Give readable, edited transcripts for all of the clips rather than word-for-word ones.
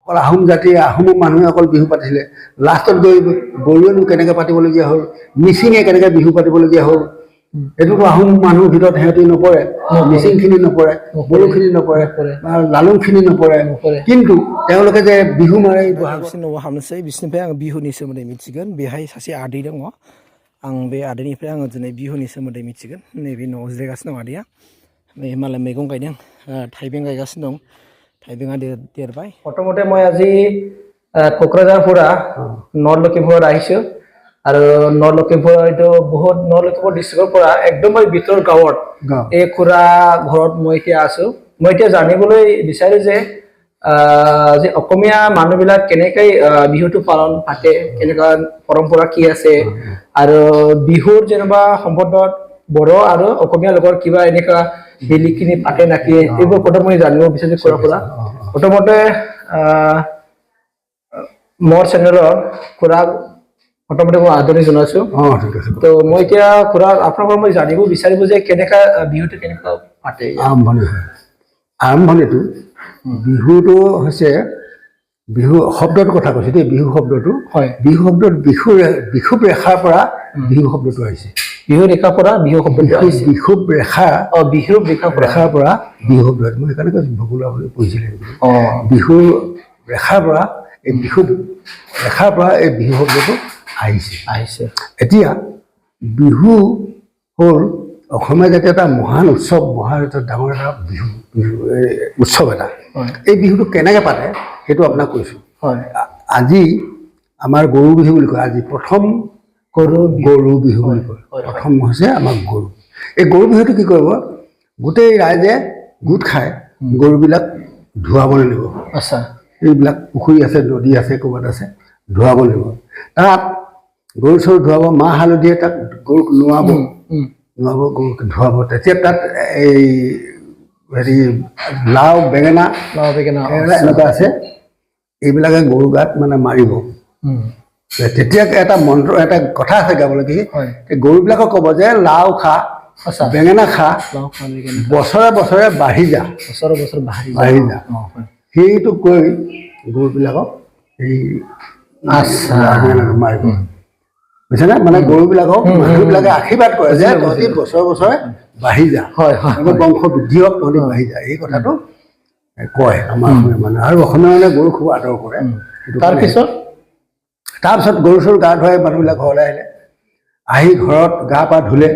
অকল আহোম জাতি আহোম মানুহে অকল বিহু পাতিছিলে লাষ্টত গৈ বড়োৱেনো কেনেকৈ পাতিবলগীয়া হ'ল মিচিঙে কেনেকৈ বিহু পাতিবলগীয়া হ'ল এইটোতো আহোম মানুহৰ ভিতৰত সিহঁতি নপৰে মিচিংখিনি নপৰে বড়োখিনি নপৰে বা লালুংখিনি নপৰে কিন্তু তেওঁলোকে যে বিহু মাৰে बिसिनाव हाबनोसै बिसिनिफ्राय आं बिहुनि सोमोन्दै मिथिगोन बेहाय सासे आदै दङ आं बे आदैनिफ्राय आङो दिनै बिहुनि सोमोन्दै मिथिगोन नैबे न'आव जिरायगासिनो दं आदैया नै मालाय मैगं गायदों थाइबें गायगासिनो दं थाइबेंआ देरबाय प्रथमते মই আজি কোকৰাঝাৰ পৰা নৰ্থ লখিমপুৰত আহিছো আৰু নৰ্থ লখিমপুৰ এইটো বহুত নৰ্থ লখিমপুৰ ডিষ্ট্ৰিক্টৰ পৰা একদম ভিতৰ গাঁৱত এই খুৰা ঘৰত মই এতিয়া আছো মই এতিয়া জানিবলৈ বিচাৰো যে যে অসমীয়া মানুহবিলাক কেনেকৈ বিহুটো পালন পাতে কেনেকুৱা পৰম্পৰা কি আছে আৰু বিহুৰ যেনিবা সম্বন্ধত বড়ো আৰু অসমীয়া লোকৰ কিবা এনেকুৱা বেলেগখিনি পাতে নাকি এইবোৰ কথা মই জানিব বিচাৰো খুৰা পৰা প্ৰথমতে মোৰ চেনেলৰ খুৰাক প্ৰথমতে মই আদৰণি জনাইছো তো মই এতিয়া খুৰা আপোনাৰ পৰা মই জানিব বিচাৰিব যে কেনেকুৱা বিহুটো কেনেকুৱা পাতে আৰম্ভণিটো বিহুটো হৈছে বিহু শব্দটোৰ কথা কৈছো দেই বিহু শব্দটো বিহু শব্দত বিষুৱ ৰেখাৰ পৰা বিহু শব্দটো আহিছে বিহু ৰেখাৰ পৰা বিহু শব্দটো আহিছে বিষুৱ ৰেখা বিহু ৰেখাৰ পৰা বিহু শব্দ মই সেইকাৰণে ভগুলা বুলি কৈছিলে বিহু ৰেখাৰ পৰা এই বিষুৱ ৰেখাৰ পৰা এই বিহু শব্দটো আহিছে এতিয়া বিহু হ'ল অসমীয়া জাতীয় এটা মহান উৎসৱ মহান এটা ডাঙৰ এটা বিহু উৎসৱ এটা এই বিহুটো কেনেকৈ পাতে সেইটো আপোনাক কৈছোঁ আজি আমাৰ গৰু বিহু বুলি কয় আজি প্ৰথম গৰু বিহু বুলি কয় প্ৰথম হৈছে আমাৰ গৰু এই গৰু বিহুটো কি কৰিব গোটেই ৰাইজে গোট খাই গৰুবিলাক ধুৱাবলৈ নিব আচ্ছা এইবিলাক পুখুৰী আছে নদী আছে ক'ৰবাত আছে ধুৱাব নিব তাত গৰু চৰু ধুৱাব মাহ হালধিয়ে তাক গৰুক নোৱাব গৰুক ধুৱাব তেতিয়া তাত এই হেৰি লাও বেঙেনা এনেকুৱা আছে এইবিলাকে গৰু গাত মানে মাৰিব তেতিয়া এটা মন্ত্ৰ এটা কথা আছে গাবলৈ কি গৰুবিলাকক ক'ব যে লাও খা বেঙেনা খা বছৰে বছৰে বাঢ়ি যা বাঢ়ি যা সেইটো কৈ গৰুবিলাকক এই মাৰিব বুজিছেনে মানে গৰুবিলাকক মানুহবিলাকে আশীৰ্বাদ কৰে যে তহঁতি বছৰে বছৰে বাঢ়ি যা বংশ বৃদ্ধি হওক তহঁতি বাঢ়ি যা এই কথাটো কয় আমাৰ অসমীয়া মানুহে আৰু অসমীয়া মানুহে গৰু খুব আদৰ কৰে তাৰপিছত গৰু চৰু গা ধুৱাই মানুহবিলাক ঘৰলৈ আহিলে আহি ঘৰত গা পা ধুলে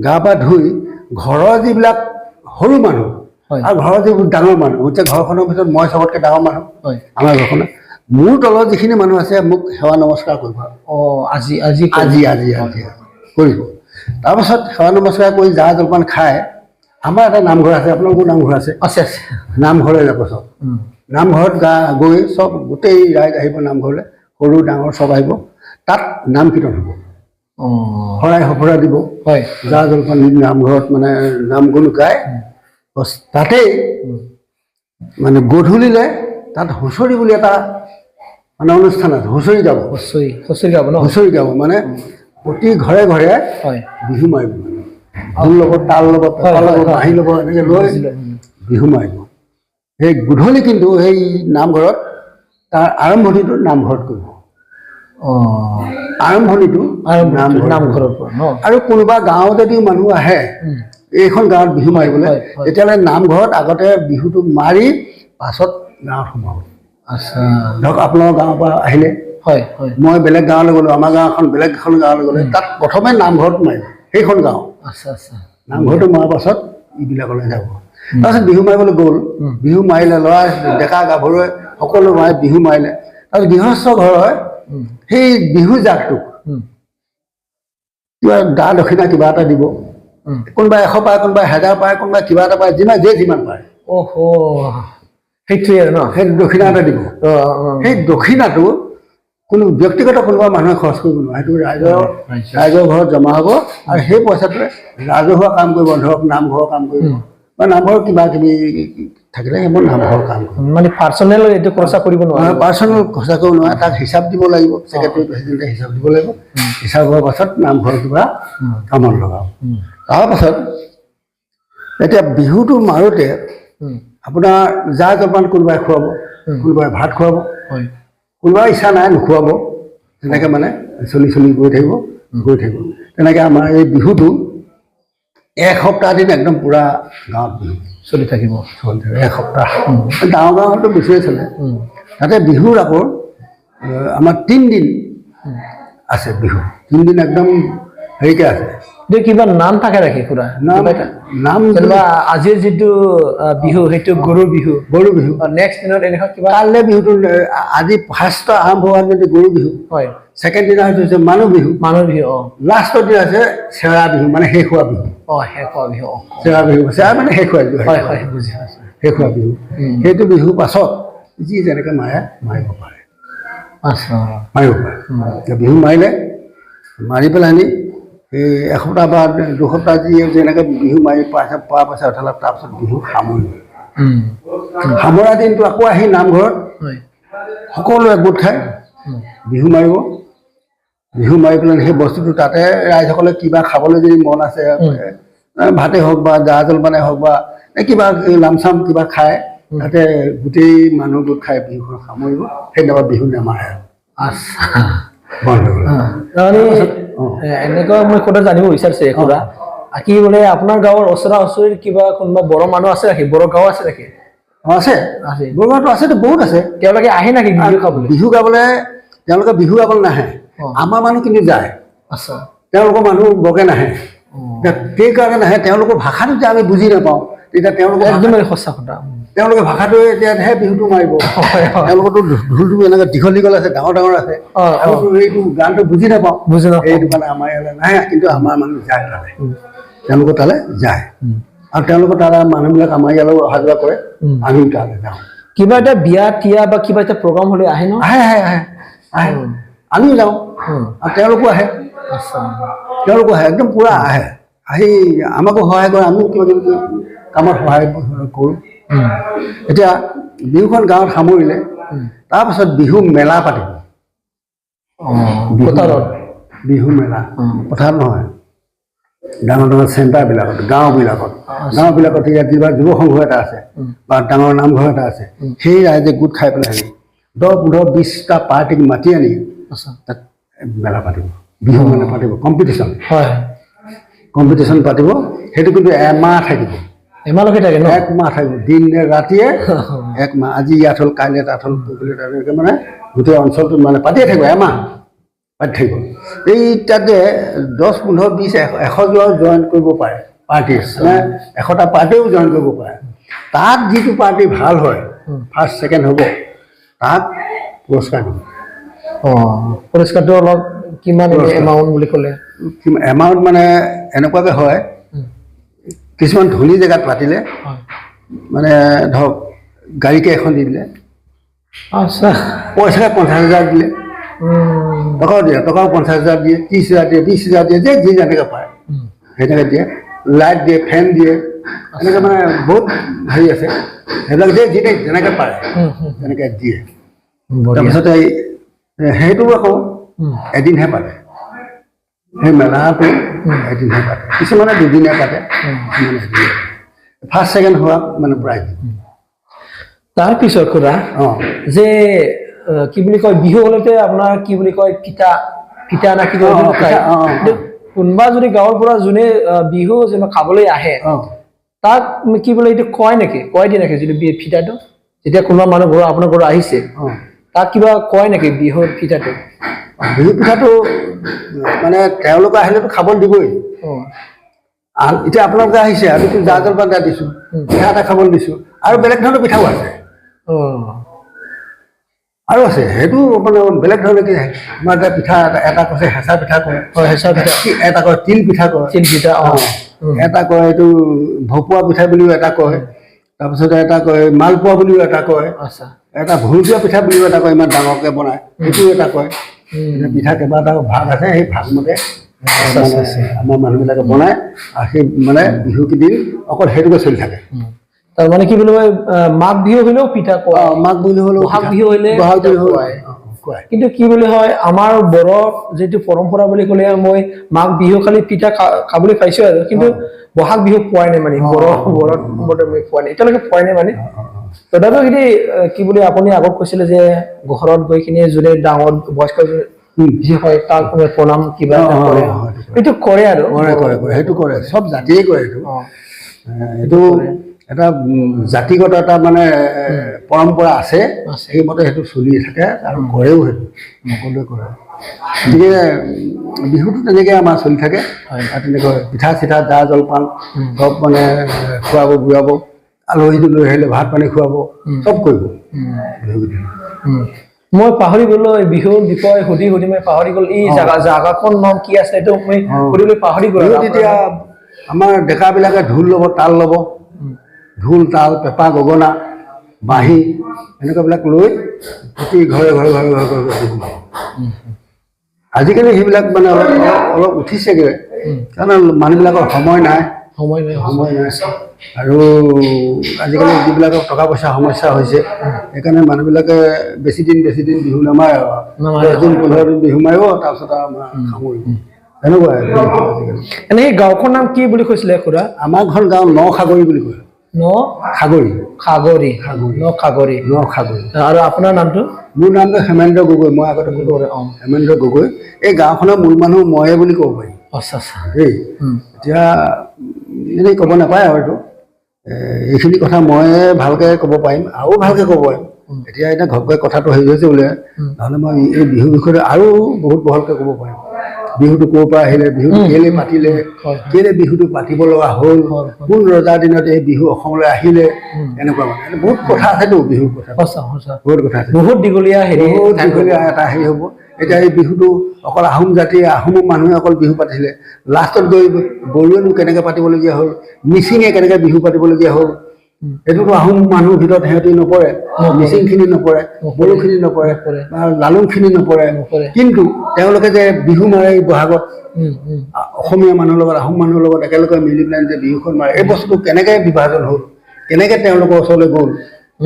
গা পা ধুই ঘৰৰ যিবিলাক সৰু মানুহ আৰু ঘৰৰ যিবোৰ ডাঙৰ মানুহ এতিয়া ঘৰখনৰ ভিতৰত মই চবতকৈ ডাঙৰ মানুহ আমাৰ ঘৰখনত মোৰ তলত যিখিনি মানুহ আছে মোক সেৱা নমস্কাৰ কৰিব আজি কৰিব তাৰপাছত সেৱা নমস্কাৰ কৰি জা জলপান খাই আমাৰ এটা নামঘৰ আছে আপোনালোকৰ নামঘৰ আছে নামঘৰলৈ যাব চব নামঘৰত গৈ চব গোটেই ৰাইজ আহিব নামঘৰলৈ সৰু ডাঙৰ চব আহিব তাত নাম কীৰ্তন হ'ব শৰাই সঁফৰা দিব জা জলপান নামঘৰত মানে নাম গুণ গাই তাতেই মানে গধূলিলৈ তাত হুঁচৰি বুলি এটা মানে অনুষ্ঠান আছে হুঁচৰি গাব মানে প্ৰতি ঘৰে ঘৰে বিহু মাৰিব ঢোল লগত তাল লগত বাঁহী ল'ব এনেকৈ লৈ বিহু মাৰিব সেই গধূলি কিন্তু সেই নামঘৰত তাৰ আৰম্ভণিটো নামঘৰত কৰিব আৰম্ভণিটো নামঘৰৰ পৰা আৰু কোনোবা গাঁও যদি মানুহ আহে এইখন গাঁৱত বিহু মাৰিবলৈ তেতিয়াহ'লে নামঘৰত আগতে বিহুটো মাৰি পাছত গাঁৱত সোমাব ধৰক আপোনালোকৰ গাঁৱৰ পৰা আহিলে মই বেলেগ গাঁৱলৈ গ'লোঁ আমাৰ গাঁওখন বেলেগ এখন গাঁৱলৈ গ'লে তাত প্ৰথমে নামঘৰত মাৰিব সেইখন গাঁও নামঘৰটো মৰাৰ পাছত ইবিলাকলৈ যাব তাৰপিছত বিহু মাৰিবলৈ গ'ল বিহু মাৰিলে ল'ৰা ডেকা গাভৰুৱে সকলো বিহু মাৰিলে তাৰপিছত গৃহস্থ ঘৰৰ সেই বিহু জাকটোক কিবা দা দক্ষিণা কিবা এটা দিব কোনোবাই 100 পায় কোনোবাই 1000 পায় কোনোবাই কিবা এটা পায় যিমান পায় সেইটোৱে আৰু ন সেই দক্ষিণা এটা দিব সেই দক্ষিণাটো কোনো ব্যক্তিগত কোনোবা মানুহে খৰচ কৰিব নোৱাৰে সেইটো ৰাইজৰ ঘৰত জমা হ'ব আৰু সেই পইচাটোৱে ৰাজহুৱা কাম কৰিব ধৰক নামঘৰৰ কাম কৰিব বা নামঘৰৰ কিবা কিবি থাকিলে সেইবোৰ নামঘৰৰ কাম কৰিব মানে পাৰ্চনেল এইটো খৰচা কৰিব নোৱাৰে পাৰ্চনেল খৰচা কৰিব নোৱাৰে তাক হিচাপ দিব লাগিব ছেক্ৰেটাৰী প্ৰেচিডেণ্টে হিচাপ দিব লাগিব হিচাপ হোৱাৰ পাছত নামঘৰৰ কিবা কামত লগাব তাৰপাছত এতিয়া বিহুটো মাৰোঁতে আপোনাৰ জা জলপান কোনোবাই খুৱাব কোনোবাই ভাত খুৱাব, হয় কোনোবাই ইচ্ছা নাই নোখোৱাব, তেনেকৈ মানে চলি গৈ থাকিব। তেনেকৈ আমাৰ এই বিহুটো এসপ্তাহ দিন একদম পূৰা গাঁৱত বিহু চলি থাকিব চলি থাকে এসপ্তাহ। গাঁৱৰ গাঁৱতো বেছিয়ে চলে। তাতে বিহুৰ আকৌ আমাৰ 3 দিন আছে বিহু, 3 দিন একদম হেৰিকৈ আছে। কিবা নাম থাকে নেকি খুৰা? নাম যেনিবা আজিৰ যিটো বিহু সেইটো গৰু বিহু, নেক্সট দিনত এনেকুৱা কিবা কাইলৈ বিহুটো আজি ফাৰ্ষ্ট আৰম্ভ হোৱা যদি গৰু বিহু, হয় ছেকেণ্ড দিনা হৈছে মানুহ বিহু, লাষ্টৰ দিনা আছে চেৰা বিহু, মানে শেষ হোৱা বিহু। শেষ হোৱা বিহু, চেৰা বিহু মানে শেষ হোৱা বিহু, বুজি পাইছোঁ। শেষ হোৱা বিহু। সেইটো বিহুৰ পাছত যি যেনেকৈ মাৰিব পাৰে, মাৰিব পাৰে। বিহু মাৰিলে মাৰি পেলাই আনি এই এসপ্তাহ বা 2 সপ্তাহ যি যেনেকৈ বিহু মাৰি পোৱা পাছত উঠালে, তাৰপিছত বিহু সামৰিব। সামৰা দিনটো আকৌ আহি নামঘৰত সকলোৱে গোট খাই বিহু মাৰিব। বিহু মাৰি পেলাই সেই বস্তুটো তাতে ৰাইজসকলে কিবা খাবলৈ যদি মন আছে, ভাতেই হওক বা জা জলপানেই হওক বা কিবা লামচাম কিবা খায়, তাতে গোটেই মানুহ গোট খাই বিহুখন সামৰিব। সেইদিনা বিহু নেমাৰে বন্ধ কৰিব। এনেকুৱা মই কথা জানিব বিচাৰিছে খুৰা, কি বোলে আপোনাৰ গাঁৱৰ ওচৰা ওচৰিৰ কিবা কোনোবা বড়ো মানুহ আছে নেকি? বড়ো গাঁও আছে নেকি? আছে, বড়ো গাঁৱতো আছেতো, বহুত আছে। তেওঁলোকে আহে নেকি বিহু খাবলৈ? বিহু গাবলৈ তেওঁলোকে বিহু গাবলৈ নাহে, আমাৰ মানুহ কিন্তু যায়। তেওঁলোকৰ মানুহ বৰকে নাহে। সেইকাৰণে নাহে, তেওঁলোকৰ ভাষাটো যে আমি বুজি নাপাওঁ, তেতিয়া তেওঁলোকে একদম সঁচা কথা। তেওঁলোকে ভাষাটোৱে এতিয়াহে বিহুটো মাৰিব। তেওঁলোকৰতো ঢোলটো এনেকৈ দীঘল আছে, ডাঙৰ আছে, এইটো গানটো বুজি নাপাওঁ, সেইটো কাৰণে আমাৰ ইয়ালৈ নাহে। কিন্তু আমাৰ মানুহ যায় তালৈ, তেওঁলোকৰ তালৈ যায়। আৰু তেওঁলোকৰ তালৈ মানুহবিলাক আমাৰ ইয়ালৈ অহা যোৱা কৰে, আমিও তালৈ যাওঁ। কিবা এটা বিয়া টিয়া বা কিবা এটা প্ৰগ্ৰাম হ'লে আহে ন? আহে, আমিও যাওঁ আৰু তেওঁলোকো আহে। একদম পূৰা আহে, আহি আমাকো সহায় কৰে, আমিও কিবা কিবি কামত সহায় কৰোঁ। এতিয়া বিহুখন গাঁৱত সামৰিলে, তাৰপাছত বিহু মেলা পাতিব। বিহু মেলা পথাৰত নহয়, ডাঙৰ চেণ্টাৰবিলাকত, গাঁওবিলাকত ইয়াত যিবা যুৱ সংঘ এটা আছে বা ডাঙৰ নামঘৰ এটা আছে, সেই ৰাইজে গোট খাই পেলাই 10, 15, 20টা পাৰ্টিক মাতি আনি তাত মেলা পাতিব, বিহু মেলা পাতিব, কম্পিটিশ্যন পাতিব। সেইটো কিন্তু এমাহ থাকিব, একমাহ থাকিব, দিনে ৰাতিয়ে একমাহ। আজি ইয়াত হ'ল, কাইলৈ তাত হ'ল, তেনেকৈ মানে গোটেই অঞ্চলটোত মানে পাতিয়ে থাকিব, এমাহ পাতি থাকিব। এই তাতে 10, 15, 20, 100 যোৱাও জইন কৰিব পাৰে পাৰ্টি, মানে 100টা পাৰ্টিও জইন কৰিব পাৰে। তাত যিটো পাৰ্টি ভাল হয়, ফাৰ্ষ্ট ছেকেণ্ড হ'ব, তাক পুৰস্কাৰ দিব। পুৰস্কাৰটো অলপ কিমান এমাউণ্ট বুলি ক'লে? এমাউণ্ট মানে এনেকুৱাকৈ হয়, কিছুমান ধনী জেগাত পাতিলে মানে ধৰক গাড়ীকে এখন দি দিলে, পইচাকে 50,000 দিলে, টকাও দিয়ে, টকাও 50,000 দিয়ে, 30,000 দিয়ে, 20,000 দিয়ে, যে যি যেনেকৈ পাৰে সেনেকৈ দিয়ে। লাইট দিয়ে, ফেন দিয়ে, এনেকৈ মানে বহুত হেৰি আছে, সেইবিলাক দিয়ে, যেনেকৈ পাৰে তেনেকৈ দিয়ে। তাৰপিছতে সেইটো আকৌ এদিনহে পাতে, সেই মেলাটো এদিনহে পাতে, কিছুমানে 2 দিনে পাতে, কিছুমানে এদিনে। ফাৰ্ষ্ট ছেকেণ্ড হোৱা মানে প্ৰাইজ। তাৰপিছত খুৰা যে কি বুলি কয়, বিহু হ'লেতে আপোনাৰ কি বুলি কয়, পিঠা না কি কয়, কোনোবা যদি গাঁৱৰ পৰা যোনে বিহু যেনে খাবলৈ আহে, তাক কি বোলে এইটো কয় দিয়ে নেকি? যদি পিঠাটো যেতিয়া কোনোবা মানুহ ঘৰ আপোনাৰ ঘৰত আহিছে, তাক কিবা কয় নেকি বিহুৰ পিঠাটো? বিহু পিঠাটো মানে তেওঁলোকে আহিলেতো খাবলৈ দিবই। এতিয়া আপোনালোকে আহিছে, আমিতো জা জলপান এটা দিছোঁ, পিঠা এটা খাবলৈ দিছোঁ, আৰু বেলেগ ধৰণৰ পিঠাও আছে, আৰু আছে। সেইটো মানে বেলেগ ধৰণে কি আমাৰ এতিয়া পিঠা এটা কৈছে হেঁচা পিঠা কয়, এটা কয় তিল পিঠা কয়, এটা কয় এইটো ভকুৱা পিঠা বুলিও এটা কয়, তাৰপিছতে এটা কয় মালপোৱা বুলিও এটা কয়, এটা ভুৰুকীয়া পিঠা বুলিও এটা কয়, ইমান ডাঙৰকৈ বনায় সেইটোও এটা কয়। পিঠা কেইবাটাও ভাগ আছে, সেই ভাগমতে আমাৰ মানুহবিলাকে বনায়, আৰু সেই মানে বিহু কেইদিন অকল সেইটোকে চলি থাকে। তাৰমানে কি বুলি কয়, মাঘ বিহু হ'লেও পিঠা কোৱা, মাঘ বিহু হ'লেও, বহাগ বিহু হ'লে খুৱায়। কিন্তু কি বুলি হয়, আমাৰ বড়ো যিটো পৰম্পৰা বুলি ক'লে, মই মাঘ বিহু খালি পিঠা খাবলৈ পাইছোঁ আৰু, কিন্তু বহাগ বিহু পোৱাই নাই মানে বৰত মই পোৱা নাই এতিয়ালৈকে পোৱাই নাই মানে তথাপিও যদি কি বুলি আপুনি আগত কৈছিলে যে ঘৰত গৈ কিনে যোনে ডাঙৰ বয়স্ক যি হয় তাক প্ৰণাম কিবা এটা কৰে এইটো কৰে আৰু কৰে সেইটো কৰে চব জাতিয়ে কৰে এইটো এইটো এটা জাতিগত এটা মানে পৰম্পৰা আছে সেইমতে সেইটো চলি থাকে আৰু কৰেও সেইটো সকলোৱে কৰে গতিকে বিহুটো তেনেকৈ আমাৰ চলি থাকে আৰু তেনেকৈ পিঠা চিঠা জা জলপান চব মানে খুৱাব বুঢ়াব আলহীটো লৈ আহিলে ভাত পানী খুৱাব চব কৰিব বিহুকেইদিন মই পাহৰি গলো বিহুৰ বিষয়ে সুধি মই পাহৰি গলো এই জাগাখন নাম কি আছে এইটো মই সুধিবলৈ পাহৰি গলো তেতিয়া আমাৰ ডেকাবিলাকে ঢোল ল'ব তাল ল'ব ঢোল তাল পেঁপা গগনা বাঁহী এনেকুৱাবিলাক লৈ প্ৰতি ঘৰে ঘৰে ঘৰে ঘৰে ঘৰে বিহু আজিকালি সেইবিলাক মানে অলপ উঠিছেগৈ কাৰণ মানুহবিলাকৰ সময় নাই আৰু আজিকালি যিবিলাকৰ টকা পইচা সমস্যা হৈছে সেইকাৰণে মানুহবিলাকে বেছি দিন বিহু নামাৰে আৰু 10 দিন 15 দিন বিহু মাৰিব তাৰপিছত আমাৰ সামৰিব এনেকুৱাই আজিকালি এনেই গাঁওখনৰ নাম কি বুলি কৈছিলে খুৰা আমাৰ ঘৰ গাঁও নখাগৰি বুলি কয় খাগৰি আৰু আপোনাৰ নামটো মোৰ নামটো হেমেন্দ্ৰ গগৈ মই আগতে হেমেন্দ্ৰ গগৈ এই গাঁওখনৰ মূল মানুহ ময়ে বুলি ক'ব পাৰি দেই এতিয়া এনেই ক'ব নাপায় আৰু এইটো এইখিনি কথা মই ভালকৈ ক'ব পাৰিম আৰু ভালকৈ ক'ব পাৰিম এতিয়া ঘপকৈ কথাটো হেৰি হৈছে বোলে নহ'লে মই এই বিহুৰ বিষয়ে আৰু বহুত বহলকৈ ক'ব পাৰিম বিহুটো ক'ৰ পৰা আহিলে বিহুটো কেলে পাতিলে কেলে বিহুটো পাতিব লগা হ'ল কোন ৰজাৰ দিনত এই বিহু অসমলৈ আহিলে এনেকুৱা মানে বহুত কথা আছেতো বিহুৰ কথা বহুত কথা আছে বহুত দীঘলীয়া এটা হেৰি হ'ব এতিয়া এই বিহুটো অকল আহোম জাতি আহোম মানুহে অকল বিহু পাতিছিলে লাষ্টত গৈ বড়োৱেনো কেনেকৈ পাতিবলগীয়া হ'ল মিচিঙে কেনেকৈ বিহু পাতিবলগীয়া হ'ল এইটোতো আহোম মানুহৰ ভিতৰত সিহঁতি নপৰে মিচিংখিনি নপৰে বড়োখিনি নপৰে বা লালুংখিনি নপৰে কিন্তু তেওঁলোকে যে বিহু মাৰে বহাগত অসমীয়া মানুহৰ লগত আহোম মানুহৰ লগত একেলগে মিলি পেলাই যে বিহুখন মাৰে এই বস্তুটো কেনেকৈ বিভাজন হ'ল কেনেকৈ তেওঁলোকৰ ওচৰলৈ গ'ল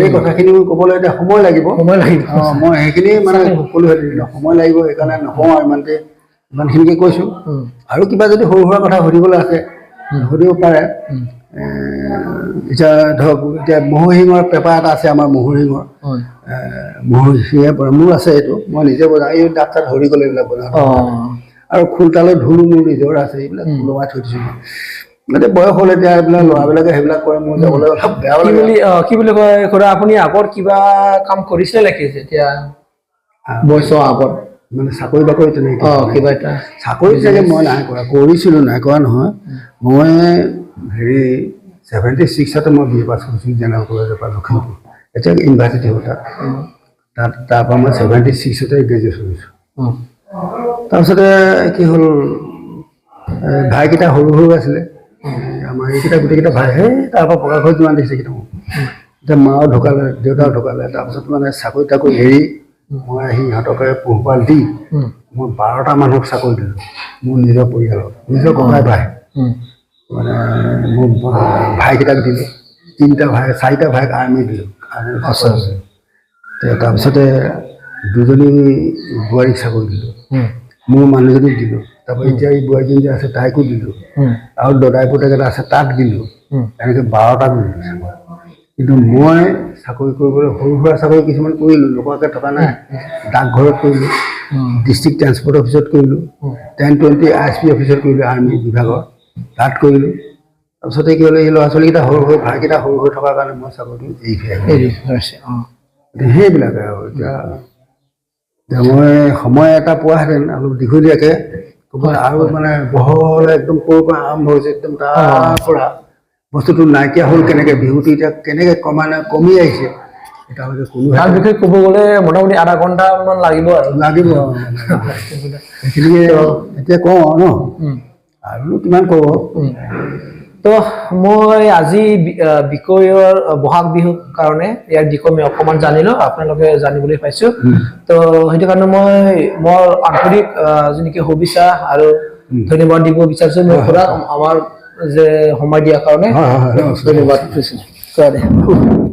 এই কথাখিনি ক'বলৈ এতিয়া সময় লাগিব মই সেইখিনি মানে সকলোৱে সময় লাগিব সেইকাৰণে নকওঁ আৰু ইমানখিনিকে কৈছোঁ আৰু কিবা যদি সৰু সুৰা কথা সুধিবলৈ আছে সুধিব পাৰে এতিয়া ধৰক এতিয়া ম'হৰ শিঙৰ পেপা এটা আছে আমাৰ ম'হৰ শিঙে পৰা মোৰ আছে এইটো মই নিজে বনাওঁ এই দাঁত চাত ধৰি গ'লে এইবিলাক বনাওঁ আৰু খোলতালৰ ঢোলো মোৰ নিজৰ আছে এইবিলাক লগাই থৈ দিছোঁ এতিয়া বয়স হ'ল এতিয়া এইবিলাক ল'ৰাবিলাকে সেইবিলাক কৰে মোৰ যাবলৈ অলপ বেয়া লাগে কি বুলি কয় খুৰা আপুনি আগত কিবা কাম কৰিছিলে নেকি এতিয়া বয়সৰ আগত মানে চাকৰি বাকৰি তেনেকৈ কিবা এটা চাকৰি চাগে মই নাই কৰা কৰিছিলোঁ নাই কৰা নহয় মই হেৰি 76তে মই বি এ পাছ কৰিছিলোঁ জেনেৰেল কলেজৰ পৰা লখিমপুৰ এতিয়া ইউনিভাৰ্চিটি হ'ল তাৰপৰা মই 76তে গ্ৰেজুৱেশ্যন কৰিছোঁ তাৰপিছতে কি হ'ল ভাইকেইটা সৰু সৰু আছিলে আমাৰ এইকেইটা গোটেইকেইটা ভাই তাৰপৰা প্ৰকাশ হৈ যিমান দেখিছে কেইটা এতিয়া মাও ঢুকালে দেউতাও ঢুকালে তাৰপিছত মানে চাকৰি তাকৰি এৰি মই আহি সিহঁতকে পোহপাল দি মই 12টা মানুহক চাকৰি দিলোঁ মোৰ নিজৰ পৰিয়ালৰ নিজৰ ককাই ভাই মানে মোৰ ভাইকেইটাক দিলোঁ 4টা ভাইক আৰ্মি দিলোঁ তাৰপিছতে 2জনী বোৱাৰীক চাকৰি দিলোঁ মোৰ মানুহজনীক দিলোঁ তাৰপৰা এতিয়া এই বোৱাৰীজনী যে আছে তাইকো দিলোঁ আৰু দদাই পুতেকেইটা আছে তাক দিলোঁ এনেকৈ 12টা দিলোঁ কিন্তু মই চাকৰি কৰিবলৈ সৰু সুৰা চাকৰি কিছুমান কৰিলোঁ নোকোৱাকৈ থকা নাই ডাকঘৰত কৰিলোঁ ডিষ্ট্ৰিক্ট ট্ৰেন্সপৰ্ট অফিচত কৰিলোঁ 1020 ISP অফিচত কৰিলোঁ আৰ্মি বিভাগৰ তাত কৰিলোঁ তাৰপিছতে কি হ'লে এই ল'ৰা ছোৱালীকেইটা সৰু সৰু ভাইকেইটা সৰু হৈ থকাৰ কাৰণে মই চাকৰিটো এৰি সেইবিলাকে আৰু এতিয়া মই সময় এটা পোৱাহেঁতেন অলপ দীঘলীয়াকৈ ক'বলৈ আৰু মানে বহলে একদম ক'ৰ পৰা আৰম্ভ হৈছে একদম তাৰ পৰা বস্তুটো নাইকিয়া হ'ল কেনেকৈ বিহুটো এতিয়া কেনেকৈ ক্ৰমান্বয়ে কমি আহিছে এতিয়ালৈকে কোনো তাৰ বিষয়ে ক'ব গ'লে মোটামুটি আধা ঘণ্টামান লাগিব সেইখিনিকে এতিয়া কওঁ আৰু ন আৰু কিমান ক'ব তো মই আজি বিষয়ৰ বহাগ বিহুৰ কাৰণে ইয়াৰ বিষয়ে মই অকণমান জানিলোঁ আপোনালোকে জানিবলৈ পাইছোঁ তো সেইটো কাৰণে মই মোৰ আন্তৰিক যেনেকৈ শুভেচ্ছা আৰু ধন্যবাদ দিব বিচাৰিছোঁ মই খুৰা আমাৰ যে সময় দিয়াৰ কাৰণে ধন্যবাদ দিছোঁ